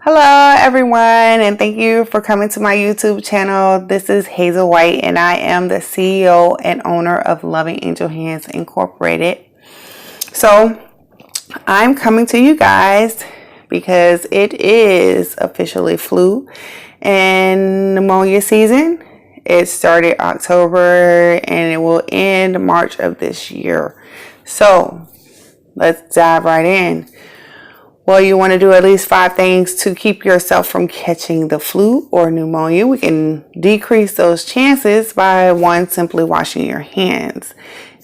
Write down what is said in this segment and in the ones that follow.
Hello, everyone, and thank you for coming to my YouTube channel. This is Hazel White, and I am the CEO and owner of Loving Angel Hands Incorporated. So, I'm coming to you guys because it is officially flu and pneumonia season. It started October and it will end March of this year. So, let's dive right in. Well, you want to do at least 5 things to keep yourself from catching the flu or pneumonia. We can decrease those chances by one, simply washing your hands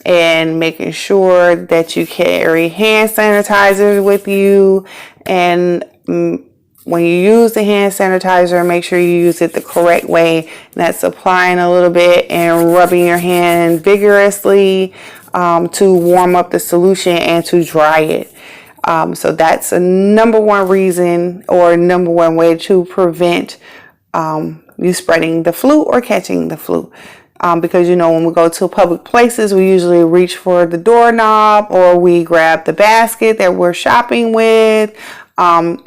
and making sure that you carry hand sanitizer with you. And when you use the hand sanitizer, make sure you use it the correct way. And that's applying a little bit and rubbing your hand vigorously to warm up the solution and to dry it. So that's a number one reason or number one way to prevent you spreading the flu or catching the flu. Because, when we go to public places, we usually reach for the doorknob or we grab the basket that we're shopping with,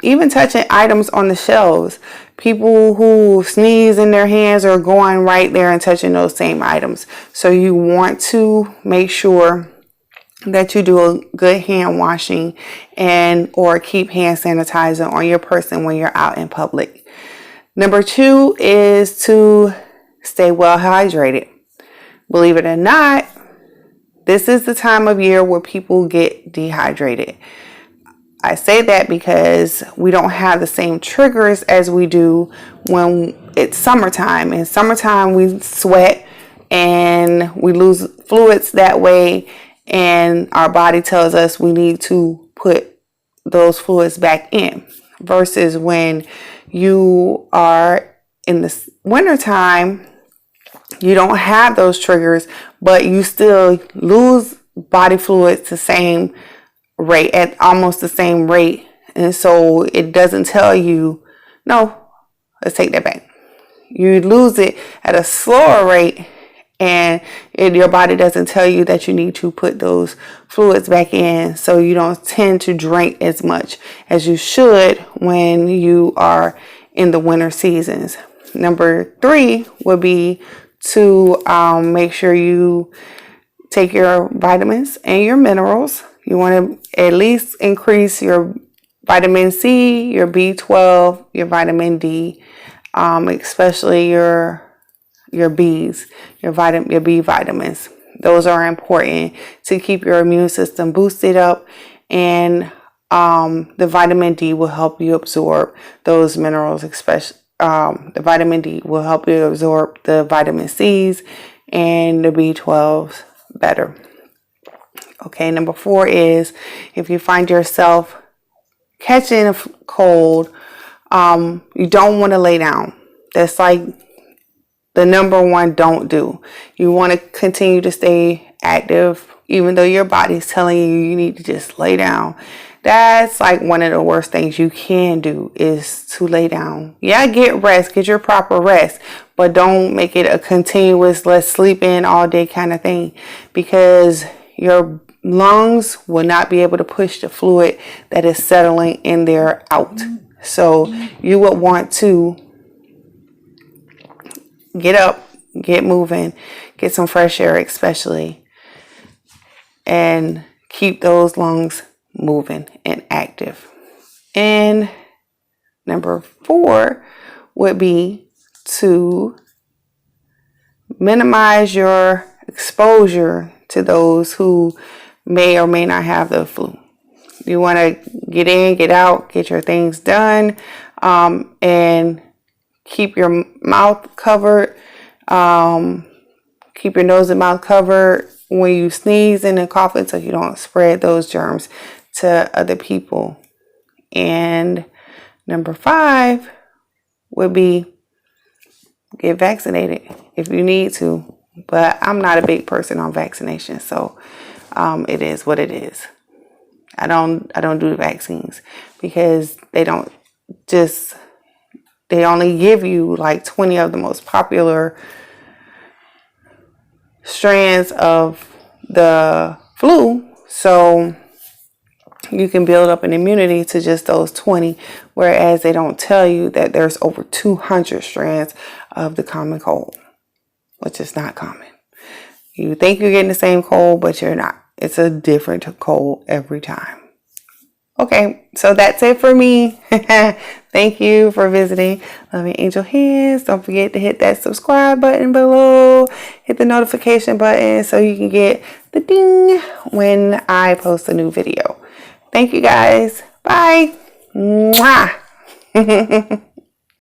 even touching items on the shelves. People who sneeze in their hands are going right there and touching those same items. So you want to make sure that you do a good hand washing and or keep hand sanitizer on your person when you're out in public. Number 2 is to stay well hydrated. Believe it or not, this is the time of year where people get dehydrated. I say that because we don't have the same triggers as we do when it's summertime. In summertime, we sweat and we lose fluids that way. And our body tells us we need to put those fluids back in. Versus when you are in the wintertime, you don't have those triggers, but you still lose body fluids the same rate, at almost the same rate. And so it doesn't tell you, no, let's take that back. You lose it at a slower rate. And your body doesn't tell you that you need to put those fluids back in, so you don't tend to drink as much as you should when you are in the winter seasons. Number 3 would be to make sure you take your vitamins and your minerals. You want to at least increase your vitamin C, your B12, your vitamin D, especially your B's, your B vitamins. Those are important to keep your immune system boosted up, and the vitamin D will help you absorb those minerals. Especially the vitamin D will help you absorb the vitamin C's and the B12s better. Okay, number 4 is if you find yourself catching a cold, you don't want to lay down. That's like the number 1 don't do. You want to continue to stay active, even though your body's telling you need to just lay down. That's like one of the worst things you can do is to lay down. Yeah, get rest, get your proper rest, but don't make it a continuous let's sleep in all day kind of thing, because your lungs will not be able to push the fluid that is settling in there out. So you would want to get up, get moving, get some fresh air especially, and keep those lungs moving and active. And number 4 would be to minimize your exposure to those who may or may not have the flu. You want to get in, get out, get your things done, and keep your mouth covered. Keep your nose and mouth covered when you sneeze and coughing, so you don't spread those germs to other people. And number 5 would be get vaccinated if you need to. But I'm not a big person on vaccination, so it is what it is. I don't do vaccines because they only give you like 20 of the most popular strands of the flu. So you can build up an immunity to just those 20, whereas they don't tell you that there's over 200 strands of the common cold, which is not common. You think you're getting the same cold, but you're not. It's a different cold every time. Okay, so that's it for me. Thank you for visiting Loving Angel Hands. Don't forget to hit that subscribe button below. Hit the notification button so you can get the ding when I post a new video. Thank you guys. Bye. Mwah.